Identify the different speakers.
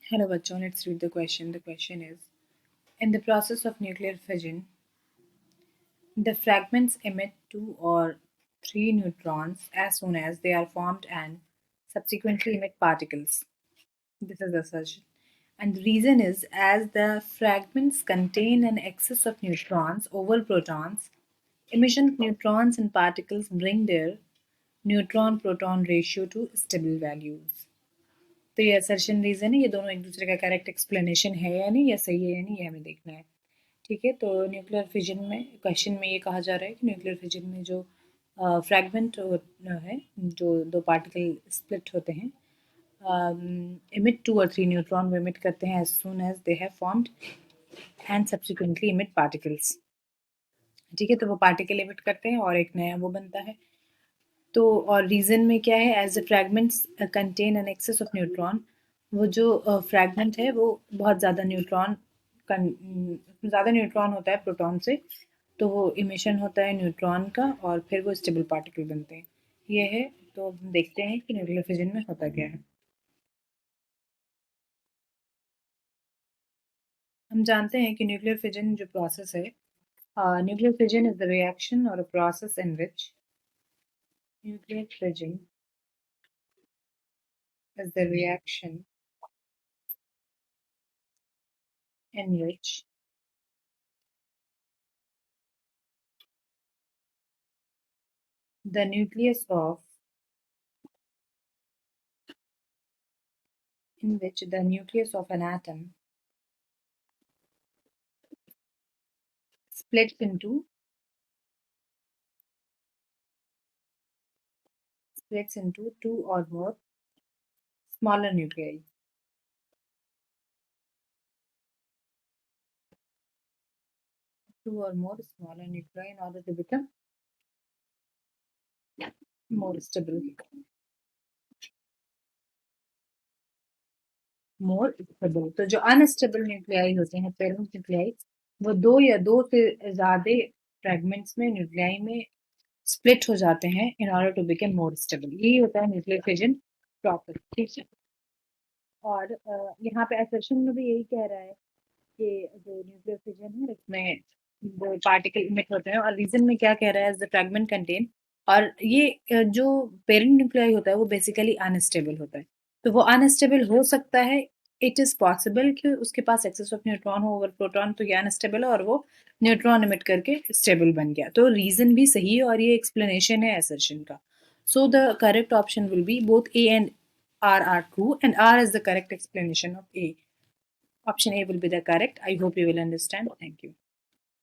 Speaker 1: Hello, bachon. Let's read the question. The question is: in the process of nuclear fission, the fragments emit two or three neutrons as soon as they are formed and subsequently emit particles. This is the assertion. And the reason is as the fragments contain an excess of neutrons over protons, emission of neutrons and particles bring their neutron proton ratio to stable values. तो ये assertion reason है, ये दोनों एक दूसरे का correct explanation है या नहीं, या सही है या नहीं, ये हमें देखना है। ठीक है, तो न्यूक्लियर फिजन में क्वेश्चन में ये कहा जा रहा है कि न्यूक्लियर फिजन में जो फ्रैगमेंट है, जो दो पार्टिकल स्प्लिट होते हैं, emit 2 or 3 न्यूट्रॉन वो emit करते हैं as soon as they have formed and subsequently emit particles। ठीक है, तो वो पार्टिकल emit करते हैं और एक नया वो बनता है। तो और रीज़न में क्या है, as the fragments contain an excess of neutron, वो जो फ्रैगमेंट है वो बहुत ज़्यादा न्यूट्रॉन होता है प्रोटॉन से, तो वो इमिशन होता है न्यूट्रॉन का और फिर वो स्टेबल पार्टिकल बनते हैं। ये है, तो हम देखते हैं कि न्यूक्लियर फिजन में होता क्या है। हम जानते हैं कि न्यूक्लियर फिजन जो प्रोसेस है, nuclear fission is the reaction और a process in which nuclear fission is the reaction in which the nucleus of an atom splits into two or more smaller nuclei. Two or more smaller nuclei in order to become more stable. तो जो unstable nuclei होते हैं, parent nuclei, वो दो या दो से ज्यादा फ्रेगमेंट्स में न्यूक्लियाई में स्प्लिट हो जाते हैं in order to become more stable. यही होता है न्यूक्लियर फिजन प्रोसेस। ठीक है, और यहाँ पे असर्शन में भी यही कह रहा है कि जो न्यूक्लियर फिजन है इसमें वो पार्टिकल इमिट होते हैं, और रीजन में क्या कह रहा है, एज द फ्रैगमेंट कंटेन, और ये जो पेरेंट न्यूक्लियाई होता है वो बेसिकली अनस्टेबल होता है, तो वो अनस्टेबल हो सकता है। इट इज पॉसिबल कि उसके पास एक्सेस ऑफ न्यूट्रॉन हो ओवर प्रोटॉन, तो ये अनस्टेबल है और वो न्यूट्रॉन इमिट करके स्टेबल बन गया। तो रीजन भी सही है और ये एक्सप्लेनेशन है असर्शन का। So the correct option will be both A and R are true, and R is the correct explanation of A. Option A will be the correct. I hope you will understand. Thank you.